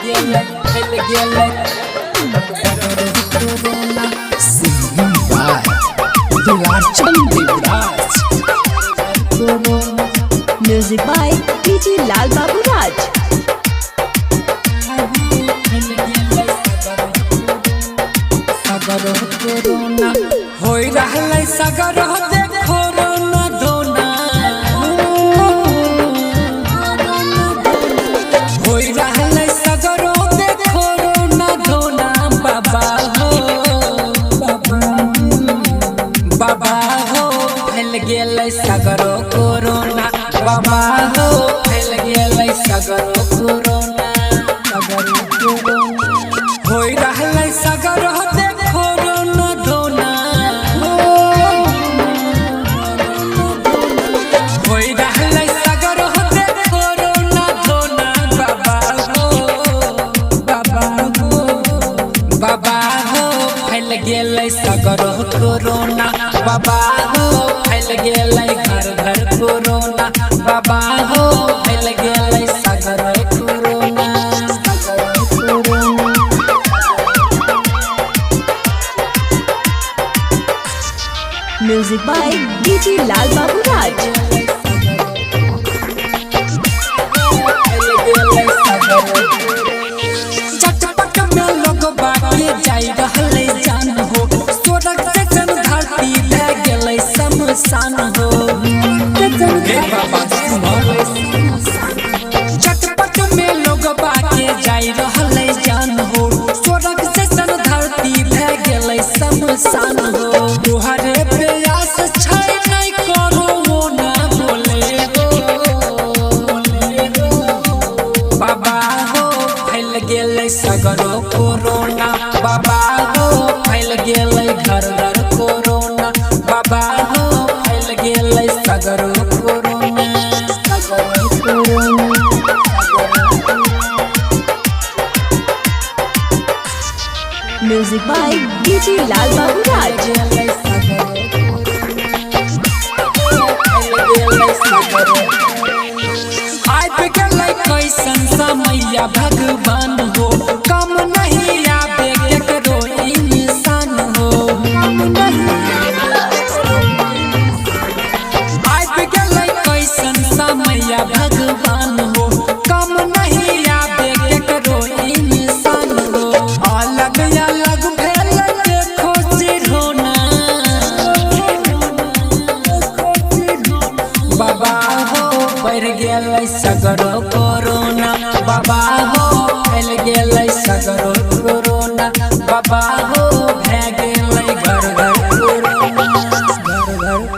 Singing by Dularchand Devraj. Music by DJ Lal Babu Raj. होई रहलै सगर देखो रोना धोना, होई रहलै सगर देखो रोना धोना। बाबा हो बाबा हो फैल गेलै सगरो कोरोना। बाबा हो फैल गेलै सगरो कोरोना। होई रहलै सगर देखो रोना धोना, होई रहलै सगर देखो रोना धोना। बाबा हो बाबा हो फैल गेलै सगरो कोरोना। बाबा हो फैल गेलै घर घर कोरोना। बाबा हो फैल गेलै सगरो corona. Music by DJ Lal Babu Raj. चटपट में लोग बाटे जाई रहलै जान हो। स्वर्ग से जन धरती ले गेलै शमशान हो। हे बाबा चटपट में लोग बाटे जाई रहलै जान हो। स्वर्ग से जन धरती ले गेलै शमशान हो। तोहरे प्रयास छै नहीं करो ना बोले हो। बाबा हो फैल गेलै सगरो कोरोना। बाबा हो फैल गेलै घर घर कोरोना। बाबा हो फैल गेलै सगरो corona. Music by DJ Lal Babu Raj. आबि गेलै कैसन समैया भगवान हो। कम नहीं आबे केकरो इंसान हो। आबि गेलै कैसन समैया भगवान हो। कम नहीं आबे केकरो इंसान हो। अलग अलग भेल देखो सिरहोना। बाबा हो बढ़ गेलै सगरो कोरोना। बाबा हो फैल गेलै सगरो